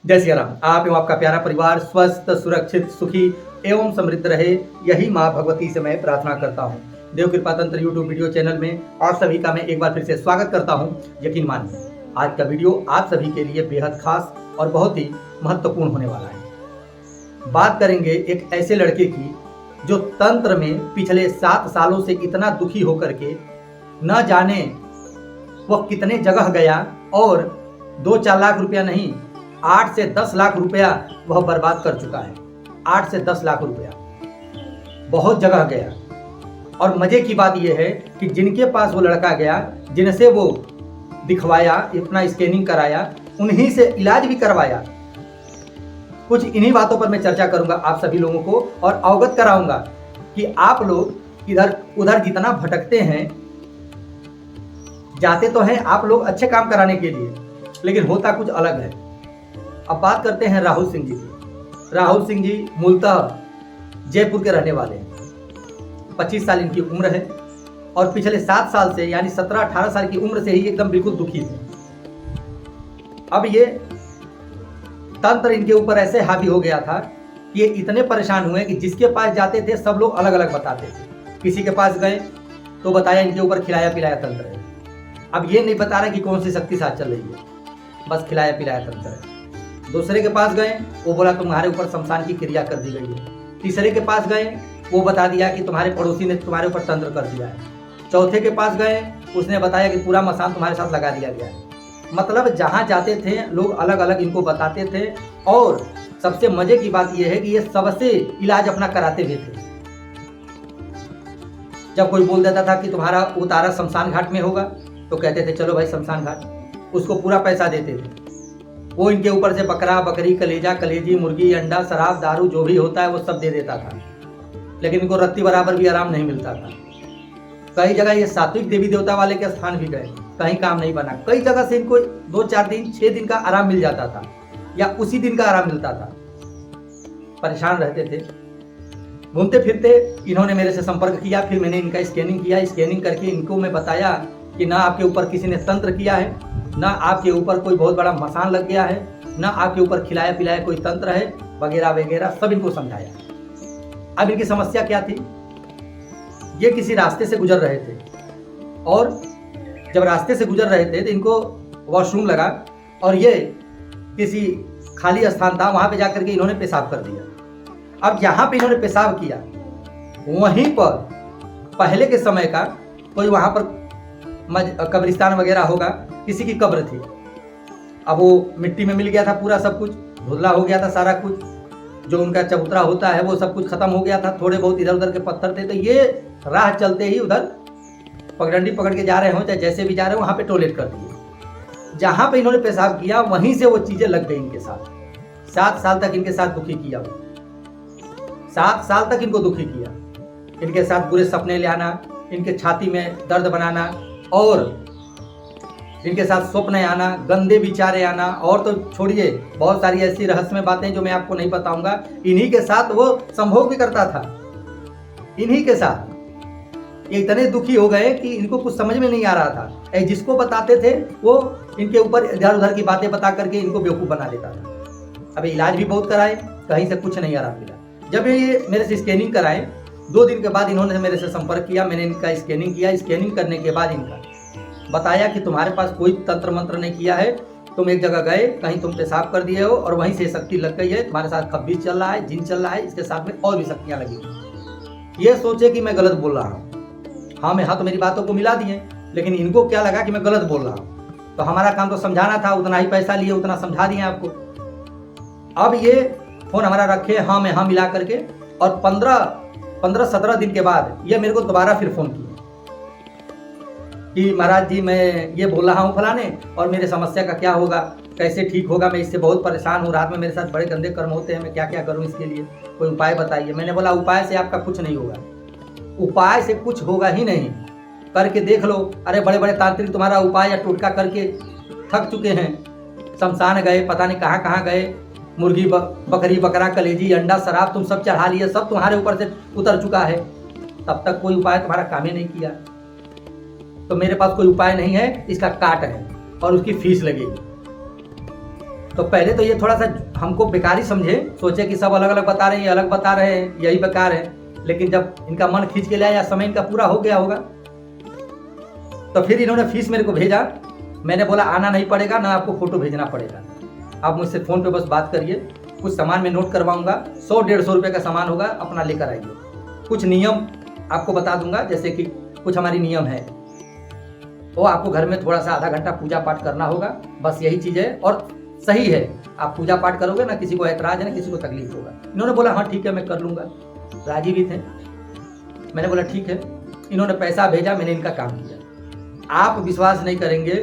जय सिया राम। आप एवं आपका प्यारा परिवार स्वस्थ, सुरक्षित, सुखी एवं समृद्ध रहे, यही माँ भगवती से मैं प्रार्थना करता हूँ। देव कृपा तंत्र यूट्यूब वीडियो चैनल में आप सभी का मैं एक बार फिर से स्वागत करता हूँ। यकीन मानिए आज का वीडियो आप सभी के लिए बेहद खास और बहुत ही महत्वपूर्ण होने वाला है। बात करेंगे एक ऐसे लड़के की जो तंत्र में पिछले 7 सालों से इतना दुखी होकर के न जाने वह कितने जगह गया और 2-4 लाख रुपया नहीं, 8 से 10 लाख रुपया वह बर्बाद कर चुका है। 8 से 10 लाख रुपया बहुत जगह गया। और मजे की बात यह है कि जिनके पास वो लड़का गया, जिनसे वो दिखवाया, अपना स्कैनिंग कराया, उन्हीं से इलाज भी करवाया। कुछ इन्हीं बातों पर मैं चर्चा करूंगा आप सभी लोगों को और अवगत कराऊंगा कि आप लोग इधर उधर जितना भटकते हैं, जाते तो हैं आप लोग अच्छे काम कराने के लिए, लेकिन होता कुछ अलग है। अब बात करते हैं राहुल सिंह जी की। राहुल सिंह जी मूलतः जयपुर के रहने वाले हैं। 25 साल इनकी उम्र है और पिछले 7 साल से यानी 17-18 साल की उम्र से ही एकदम बिल्कुल दुखी थे। अब ये तंत्र इनके ऊपर ऐसे हावी हो गया था कि ये इतने परेशान हुए कि जिसके पास जाते थे सब लोग अलग अलग बताते थे। किसी के पास गए तो बताया इनके ऊपर खिलाया पिलाया तंत्र है। अब ये नहीं बता रहे कि कौन सी शक्ति साथ चल रही है, बस खिलाया पिलाया तंत्र है। दूसरे के पास गए, वो बोला तुम्हारे ऊपर शमशान की क्रिया कर दी गई है। तीसरे के पास गए, वो बता दिया कि तुम्हारे पड़ोसी ने तुम्हारे ऊपर तंत्र कर दिया है। चौथे के पास गए, उसने बताया कि पूरा मसान तुम्हारे साथ लगा दिया गया है। मतलब जहाँ जाते थे लोग अलग अलग इनको बताते थे। और सबसे मजे की बात यह है कि ये सबसे इलाज अपना कराते भी थे। जब कोई बोल देता था कि तुम्हारा उतारा शमशान घाट में होगा, तो कहते थे चलो भाई शमशान घाट, उसको पूरा पैसा देते थे। वो इनके ऊपर से बकरा, बकरी, कलेजा, कलेजी, मुर्गी, अंडा, शराब, दारू जो भी होता है वो सब दे देता था, लेकिन इनको रत्ती बराबर भी आराम नहीं मिलता था। कई जगह ये सात्विक देवी देवता वाले के स्थान भी गए, कहीं काम नहीं बना। कई जगह से इनको 2-4 दिन 6 दिन का आराम मिल जाता था या उसी दिन का आराम मिलता था। परेशान रहते थे, घूमते फिरते। इन्होंने मेरे से संपर्क किया, फिर मैंने इनका स्कैनिंग किया। स्कैनिंग करके इनको मैं बताया कि ना आपके ऊपर किसी ने तंत्र किया है, ना आपके ऊपर कोई बहुत बड़ा मसान लग गया है, ना आपके ऊपर खिलाया पिलाया कोई तंत्र है, वगैरह वगैरह सब इनको समझाया। अब इनकी समस्या क्या थी? ये किसी रास्ते से गुजर रहे थे और जब रास्ते से गुजर रहे थे तो इनको वॉशरूम लगा और ये किसी खाली स्थान था, वहां पे जाकर के इन्होंने पेशाब कर दिया। अब जहां पे इन्होंने पेशाब किया वहीं पर पहले के समय का कोई वहां पर कब्रिस्तान वगैरह होगा, किसी की कब्र थी। अब वो मिट्टी में मिल गया था, पूरा सब कुछ धुंधला हो गया था, सारा कुछ जो उनका चबूतरा होता है वो सब कुछ खत्म हो गया था। थोड़े बहुत इधर उधर के पत्थर थे, तो ये राह चलते ही उधर पगडंडी पकड़ के जा रहे हो, चाहे जैसे भी जा रहे हो, वहां पे टॉयलेट कर दिए। जहां पे इन्होंने पेशाब किया वहीं से वो चीजें लग गई इनके साथ। 7 साल तक इनके साथ दुखी किया वो। 7 साल तक इनको दुखी किया। इनके साथ बुरे सपने ले आना, इनके छाती में दर्द बनाना और इनके साथ स्वप्न आना, गंदे विचारे आना। और तो छोड़िए, बहुत सारी ऐसी रहस्यमय बातें जो मैं आपको नहीं बताऊंगा। इन्हीं के साथ वो संभोग भी करता था, इन्हीं के साथ। ये इतने दुखी हो गए कि इनको कुछ समझ में नहीं आ रहा था। जिसको बताते थे वो इनके ऊपर इधर उधर की बातें बता करके इनको बेवकूफ़ बना देता था। अब इलाज भी बहुत कराए, कहीं से कुछ नहीं आराम मिला। जब ये मेरे से स्कैनिंग कराए, 2 दिन के बाद इन्होंने मेरे से संपर्क किया। मैंने इनका स्कैनिंग किया। स्कैनिंग करने के बाद इनका बताया कि तुम्हारे पास कोई तंत्र मंत्र नहीं किया है, तुम एक जगह गए, कहीं तुम पेशाब कर दिए हो और वहीं से शक्ति लग गई है। तुम्हारे साथ खब्बीस चल रहा है, जिन चल रहा है, इसके साथ में और भी शक्तियां लगी। ये सोचे कि मैं गलत बोल रहा हूँ। हाँ में हाँ तो मेरी बातों को मिला दिए, लेकिन इनको क्या लगा कि मैं गलत बोल रहा हूँ। तो हमारा काम तो समझाना था, उतना ही पैसा लिए उतना समझा दिए आपको। अब ये फोन हमारा रखे हाँ में हाँ मिला करके, और 15-17 दिन के बाद ये मेरे को दोबारा फिर फोन किया कि महाराज जी मैं ये बोल रहा हूँ फलाने, और मेरे समस्या का क्या होगा, कैसे ठीक होगा, मैं इससे बहुत परेशान हूँ। रात में मेरे साथ बड़े गंदे कर्म होते हैं, मैं क्या क्या करूँ इसके लिए, कोई उपाय बताइए। मैंने बोला उपाय से आपका कुछ नहीं होगा, उपाय से कुछ होगा ही नहीं, करके देख लो। अरे बड़े बड़े तांत्रिक तुम्हारा उपाय या टोटका करके थक चुके हैं, शमशान गए, पता नहीं कहाँ कहाँ गए, मुर्गी बकरी, बकरा, कलेजी, अंडा, शराब तुम सब चढ़ा लिए, सब तुम्हारे ऊपर से उतर चुका है, तब तक कोई उपाय तुम्हारा काम ही नहीं किया। तो मेरे पास कोई उपाय नहीं है, इसका काट है और उसकी फीस लगेगी। तो पहले तो ये थोड़ा सा हमको बेकार ही समझे, सोचे कि सब अलग अलग बता रहे हैं, ये अलग बता रहे हैं, यही बेकार है। लेकिन जब इनका मन खींच के लाया या समय इनका पूरा हो गया होगा, तो फिर इन्होंने फीस मेरे को भेजा। मैंने बोला आना नहीं पड़ेगा, ना आपको फोटो भेजना पड़ेगा, आप मुझसे फ़ोन पे बस बात करिए, कुछ सामान मैं नोट करवाऊंगा, 100-150 रुपये का सामान होगा, अपना लेकर आइए। कुछ नियम आपको बता दूंगा, जैसे कि कुछ हमारी नियम है, वो आपको घर में थोड़ा सा आधा घंटा पूजा पाठ करना होगा, बस यही चीज़ है। और सही है, आप पूजा पाठ करोगे ना, किसी को ऐतराज है ना, किसी को तकलीफ होगा। इन्होंने बोला हाँ ठीक है मैं कर लूँगा, राजी भी थे। मैंने बोला ठीक है। इन्होंने पैसा भेजा, मैंने इनका काम किया। आप विश्वास नहीं करेंगे,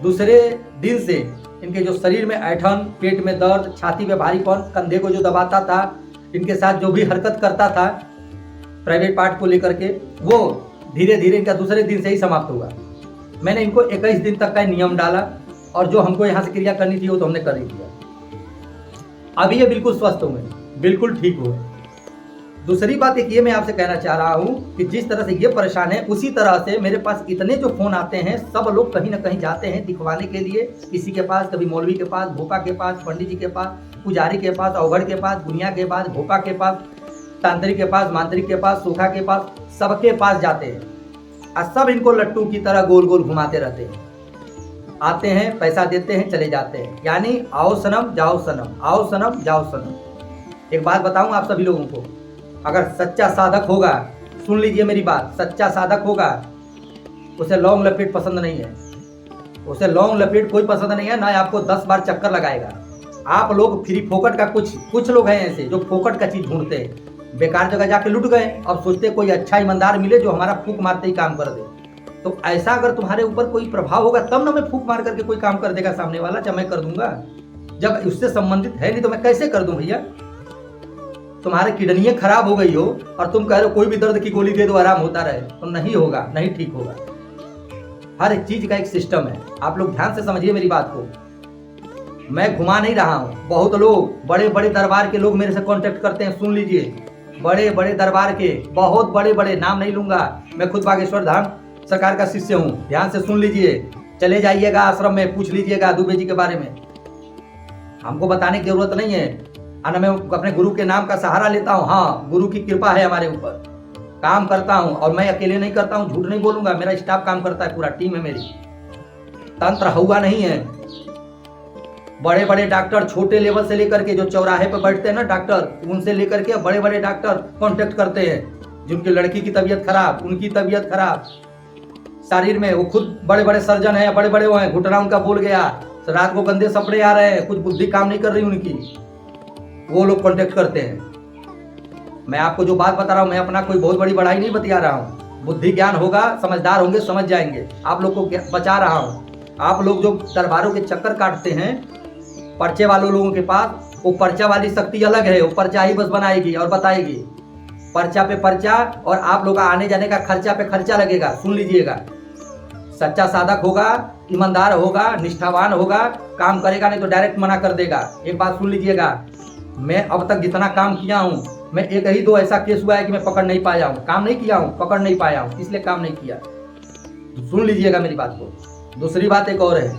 दूसरे दिन से इनके जो शरीर में ऐंठन, पेट में दर्द, छाती में भारीपन, कंधे को जो दबाता था, इनके साथ जो भी हरकत करता था प्राइवेट पार्ट को लेकर के, वो धीरे धीरे इनका दूसरे दिन से ही समाप्त हुआ। मैंने इनको 21 दिन तक का नियम डाला, और जो हमको यहाँ से क्रिया करनी थी वो तो हमने कर ही दिया। अभी ये बिल्कुल स्वस्थ हुए, बिल्कुल ठीक हुए। दूसरी बात एक ये मैं आपसे कहना चाह रहा हूँ कि जिस तरह से ये परेशान है, उसी तरह से मेरे पास इतने जो फ़ोन आते हैं, सब लोग कहीं ना कहीं जाते हैं दिखवाने के लिए, किसी के पास, कभी मौलवी के पास, भोपा के पास, पंडित जी के पास, पुजारी के पास, अवघड़ के पास, गुनिया के पास, भोपा के पास, तांत्रिक के पास, मांत्रिक के पास, सोखा के पास, सबके पास जाते हैं। और सब इनको लट्टू की तरह गोल गोल घुमाते रहते हैं। आते हैं, पैसा देते हैं, चले जाते हैं, यानी आओ सनम जाओ सनम, आओ सनम जाओ सनम। एक बात बताऊं आप सभी लोगों को, अगर सच्चा साधक होगा, सुन लीजिए मेरी बात, सच्चा साधक होगा, उसे लौंग लपेट पसंद नहीं है, उसे लौंग लपेट कोई पसंद नहीं है, ना आपको 10 बार चक्कर लगाएगा। आप लोग फ्री फोकट का, कुछ लोग हैं ऐसे जो फोकट का चीज़ ढूंढते हैं, बेकार जगह जाके लुट गए, अब सोचते कोई अच्छा ईमानदार मिले जो हमारा फूक मारते ही काम कर दे। तो ऐसा अगर तुम्हारे ऊपर कोई प्रभाव होगा तब ना मैं फूक मार करके कोई काम कर देगा सामने वाला, जब मैं कर दूंगा, जब उससे संबंधित है नहीं तो मैं कैसे कर दूं भैया। तुम्हारे किडनियाँ खराब हो गई हो और तुम कह रहे हो कोई भी दर्द की गोली दे दो आराम होता रहे, तो नहीं होगा, नहीं ठीक होगा। हर एक चीज का एक सिस्टम है, आप लोग ध्यान से समझिए मेरी बात को। मैं घुमा नहीं रहा हूँ। बहुत लोग, बड़े बड़े दरबार के लोग मेरे से कांटेक्ट करते हैं, सुन लीजिए, बड़े बड़े दरबार के, बहुत बड़े बड़े, नाम नहीं लूंगा, मैं खुद बागेश्वर धाम सरकार का शिष्य हूँ, ध्यान से सुन लीजिए। चले जाइएगा आश्रम में, पूछ लीजिएगा दुबे जी के बारे में, हमको बताने की जरूरत नहीं है। और मैं अपने गुरु के नाम का सहारा लेता हूँ, हाँ गुरु की कृपा है हमारे ऊपर, काम करता हूँ, और मैं अकेले नहीं करता हूँ, झूठ नहीं बोलूंगा, मेरा स्टाफ काम करता है, पूरा टीम है मेरी, तंत्र हुआ नहीं है। बड़े बड़े डॉक्टर, छोटे लेवल से लेकर के जो चौराहे पर बैठते हैं ना डॉक्टर, उनसे लेकर के बड़े बड़े डॉक्टर कांटेक्ट करते हैं। जिनकी लड़की की तबीयत खराब, उनकी तबीयत खराब शरीर में, वो खुद बड़े बड़े सर्जन हैं, बड़े बड़े वो हैं, घुटना उनका बोल गया, रात को गंदे सपने आ रहे हैं, कुछ बुद्धि काम नहीं कर रही उनकी, वो लोग कांटेक्ट करते हैं। मैं आपको जो बात बता रहा हूँ, मैं अपना कोई बहुत बड़ी बढ़ाई नहीं बता रहा हूँ, बुद्धि ज्ञान होगा, समझदार होंगे, समझ जाएंगे। आप लोग को बचा रहा हूँ। आप लोग जो दरबारों के चक्कर काटते हैं पर्चे वालों लोगों के पास, वो पर्चा वाली शक्ति अलग है, वो पर्चा ही बस बनाएगी और बताएगी, पर्चा पे पर्चा, और आप लोग का आने जाने का खर्चा पे खर्चा लगेगा। सुन लीजिएगा, सच्चा साधक होगा, ईमानदार होगा, निष्ठावान होगा, काम करेगा, नहीं तो डायरेक्ट मना कर देगा। एक बात सुन लीजिएगा, मैं अब तक जितना काम किया हूँ, मैं एक ही दो ऐसा केस हुआ है कि मैं पकड़ नहीं पाया हूँ, काम नहीं किया हूँ, पकड़ नहीं पाया हूँ, इसलिए काम नहीं किया। सुन लीजिएगा मेरी बात को। दूसरी बात एक और है,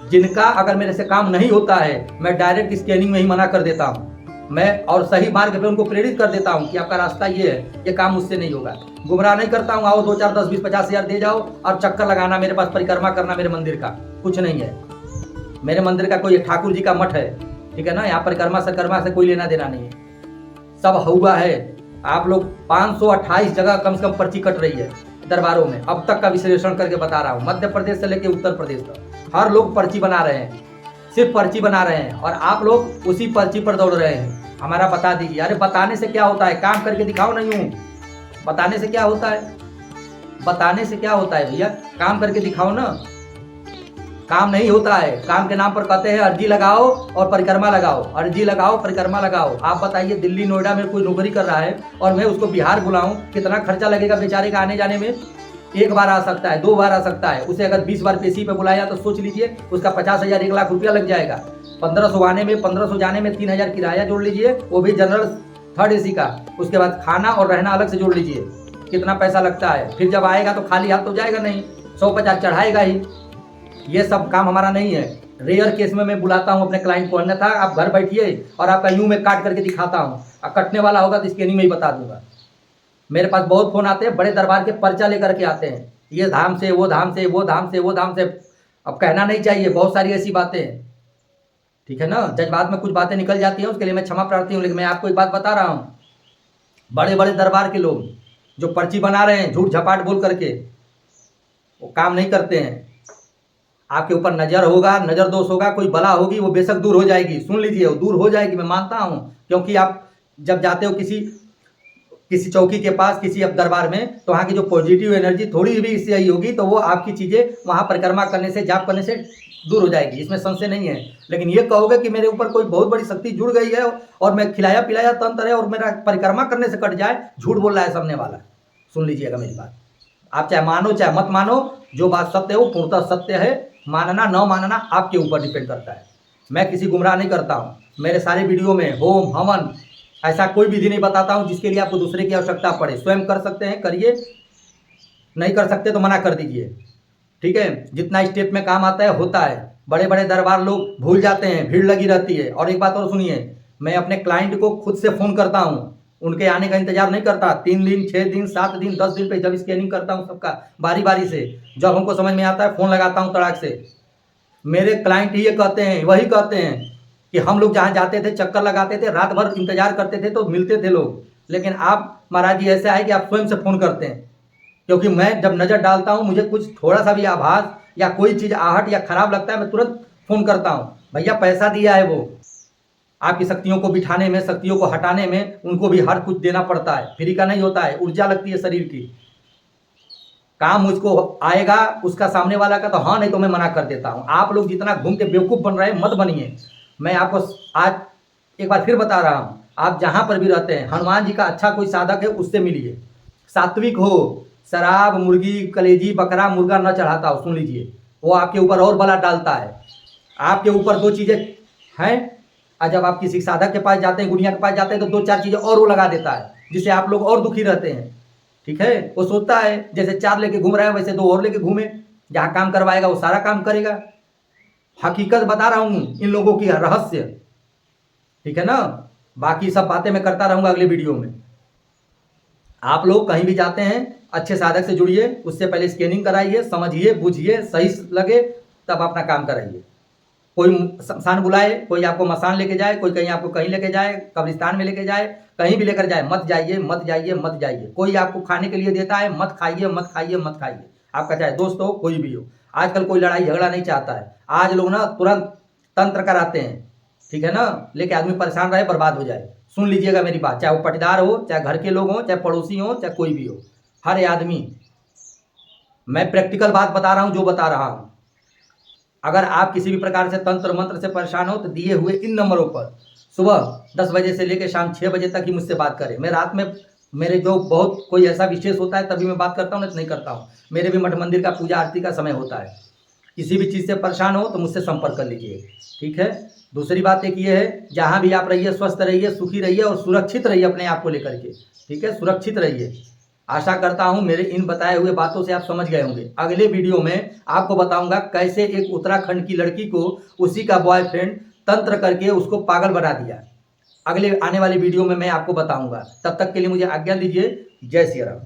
जिनका अगर मेरे से काम नहीं होता है, मैं डायरेक्ट स्कैनिंग में ही मना कर देता हूँ मैं, और सही मार्ग पे उनको प्रेरित कर देता हूँ कि आपका रास्ता ये है, ये काम मुझसे नहीं होगा। गुमराह नहीं करता हूँ, आओ 2, 4, 10, 20, 50 हज़ार दे जाओ और चक्कर लगाना मेरे पास, परिक्रमा करना मेरे मंदिर का, कुछ नहीं है। मेरे मंदिर का कोई ठाकुर जी का मठ है, ठीक है ना, यहाँ परिक्रमा से कोई लेना देना नहीं है, सब हुआ है। आप लोग 528 जगह कम से कम पर्ची कट रही है दरबारों में, अब तक का विश्लेषण करके बता रहा हूँ, मध्य प्रदेश से लेकर उत्तर प्रदेश तक हर लोग पर्ची बना रहे हैं, सिर्फ पर्ची बना रहे हैं, और आप लोग उसी पर्ची पर दौड़ रहे हैं। हमारा बता दीजिए। अरे बताने से क्या होता है, काम करके दिखाओ। नहीं हूँ, बताने से क्या होता है, बताने से क्या होता है भैया, काम करके दिखाओ ना। काम नहीं होता है, काम के नाम पर कहते हैं अर्जी लगाओ और परिक्रमा लगाओ, अर्जी लगाओ परिक्रमा लगाओ। आप बताइए, दिल्ली नोएडा में कोई नौकरी कर रहा है और मैं उसको बिहार बुलाऊं, कितना खर्चा लगेगा बेचारे का आने जाने में। एक बार आ सकता है, 2 बार आ सकता है, उसे अगर 20 बार पेशी पे बुलाया तो सोच लीजिए उसका 50,000 1 लाख रुपया लग जाएगा। 1500 आने में, 1500 जाने में, 3000 किराया जोड़ लीजिए, वो भी जनरल 3rd AC का, उसके बाद खाना और रहना अलग से जोड़ लीजिए, कितना पैसा लगता है। फिर जब आएगा तो खाली हाथ तो जाएगा नहीं, 150 चढ़ाएगा ही। ये सब काम हमारा नहीं है। रेयर केस में मैं बुलाता हूँ अपने क्लाइंट को, अन्यथा आप घर बैठिए और आपका यूं में काट करके दिखाता हूँ, और कटने वाला होगा तो स्कैनिंग में ही बता दूंगा। मेरे पास बहुत फोन आते हैं, बड़े दरबार के पर्चा लेकर के आते हैं, ये धाम से वो धाम से, वो धाम से वो धाम से। अब कहना नहीं चाहिए, बहुत सारी ऐसी बातें हैं, ठीक है ना। जज्बात में कुछ बातें निकल जाती हैं, उसके लिए मैं क्षमा प्रार्थी हूँ, लेकिन मैं आपको एक बात बता रहा हूँ, बड़े बड़े दरबार के लोग जो पर्ची बना रहे हैं झूठ झपाट बोल करके, वो काम नहीं करते हैं। आपके ऊपर नजर होगा, नजर दोष होगा, कोई बला होगी, वो बेशक दूर हो जाएगी, सुन लीजिए, वो दूर हो जाएगी, मैं मानता हूँ। क्योंकि आप जब जाते हो किसी चौकी के पास, किसी अब दरबार में, तो वहाँ की जो पॉजिटिव एनर्जी थोड़ी भी इससे आई होगी, तो वो आपकी चीज़ें वहाँ परिक्रमा करने से, जाप करने से दूर हो जाएगी, इसमें संशय नहीं है। लेकिन ये कहोगे कि मेरे ऊपर कोई बहुत बड़ी शक्ति जुड़ गई है और मैं खिलाया पिलाया तंत्र है और मेरा परिक्रमा करने से कट जाए, झूठ बोल रहा है सामने वाला। सुन लीजिएगा मेरी बात, आप चाहे मानो चाहे मत मानो, जो बात सत्य है वो पूर्णतः सत्य है। मानना न मानना आपके ऊपर डिपेंड करता है। मैं किसी गुमराह नहीं करता हूँ। मेरे सारे वीडियो में होम हवन ऐसा कोई विधि नहीं बताता हूँ जिसके लिए आपको दूसरे की आवश्यकता पड़े। स्वयं कर सकते हैं करिए, नहीं कर सकते तो मना कर दीजिए, ठीक है। जितना स्टेप में काम आता है होता है। बड़े बड़े दरबार लोग भूल जाते हैं, भीड़ लगी रहती है। और एक बात और सुनिए, मैं अपने क्लाइंट को खुद से फ़ोन करता हूँ, उनके आने का इंतजार नहीं करता। 3 दिन 6 दिन 7 दिन 10 दिन पे जब स्कैनिंग करता हूँ सबका बारी बारी से, जब हमको समझ में आता है फ़ोन लगाता हूँ तड़ाक से। मेरे क्लाइंट ये कहते हैं, वही कहते हैं कि हम लोग जहाँ जाते थे, चक्कर लगाते थे, रात भर इंतजार करते थे तो मिलते थे लोग, लेकिन आप महाराज जी ऐसा है कि आप स्वयं से फ़ोन करते हैं। क्योंकि मैं जब नज़र डालता हूँ, मुझे कुछ थोड़ा सा भी आभास या कोई चीज़ आहट या ख़राब लगता है, मैं तुरंत फ़ोन करता हूँ। भैया पैसा दिया है वो, आपकी शक्तियों को बिठाने में, शक्तियों को हटाने में उनको भी हर कुछ देना पड़ता है, फ्री का नहीं होता है, ऊर्जा लगती है शरीर की। काम मुझको आएगा, उसका सामने वाला का तो हाँ, नहीं तो मैं मना कर देता हूँ। आप लोग जितना घूम के बेवकूफ़ बन रहे हैं मत बनिए। मैं आपको आज एक बार फिर बता रहा हूँ, आप जहाँ पर भी रहते हैं, हनुमान जी का अच्छा कोई साधक है उससे मिलिए। सात्विक हो, शराब मुर्गी कलेजी बकरा मुर्गा न चढ़ाता हो, सुन लीजिए, वो आपके ऊपर और बला डालता है। आपके ऊपर 2 चीज़ें हैं, और जब आप किसी साधक के पास जाते हैं, गुड़िया के पास जाते हैं, तो 2-4 चीज़ें और वो लगा देता है, जिससे आप लोग और दुखी रहते हैं, ठीक है। वो सोचता है जैसे 4 लेके घूम रहा है वैसे 2 और लेके घूमे, जहाँ काम करवाएगा वो सारा काम करेगा। हकीकत बता रहा हूँ इन लोगों की रहस्य, ठीक है ना। बाकी सब बातें मैं करता रहूँगा अगले वीडियो में। आप लोग कहीं भी जाते हैं अच्छे साधक से जुड़िए, उससे पहले स्कैनिंग कराइए, समझिए बुझिए, सही लगे तब अपना काम कराइए। कोई शमशान बुलाए, कोई आपको मसान लेके जाए, कोई कहीं आपको कहीं लेके जाए, कब्रिस्तान में लेके जाए, कहीं भी लेकर जाए, मत जाइए मत जाइए मत जाइए। कोई आपको खाने के लिए देता है, मत खाइए मत खाइए मत खाइए, आपका चाहे दोस्त हो कोई भी हो। आजकल कोई लड़ाई झगड़ा नहीं चाहता है, आज लोग ना तुरंत तंत्र कराते हैं, ठीक है ना, लेके आदमी परेशान रहे बर्बाद हो जाए। सुन लीजिएगा मेरी बात, चाहे वो पटीदार हो, चाहे घर के लोग हों, चाहे पड़ोसी हों, चाहे कोई भी हो, हर आदमी, मैं प्रैक्टिकल बात बता रहा हूँ जो बता रहा हूँ। अगर आप किसी भी प्रकार से तंत्र मंत्र से परेशान हो तो दिए हुए इन नंबरों पर सुबह 10 बजे से लेकर शाम 6 बजे तक ही मुझसे बात करें। मैं रात में मेरे जो बहुत कोई ऐसा विशेष होता है तभी मैं बात करता हूँ, नहीं तो नहीं करता हूँ। मेरे भी मठ मंदिर का पूजा आरती का समय होता है। किसी भी चीज़ से परेशान हो तो मुझसे संपर्क कर लीजिए, ठीक है। दूसरी बात एक ये है, जहाँ भी आप रहिए स्वस्थ रहिए, सुखी रहिए और सुरक्षित रहिए अपने आप को लेकर के, ठीक है, सुरक्षित रहिए। आशा करता हूँ मेरे इन बताए हुए बातों से आप समझ गए होंगे। अगले वीडियो में आपको बताऊंगा कैसे एक उत्तराखंड की लड़की को उसी का बॉयफ्रेंड तंत्र करके उसको पागल बना दिया। अगले आने वाली वीडियो में मैं आपको बताऊंगा। तब तक के लिए मुझे आज्ञा दीजिए। जय श्री राम।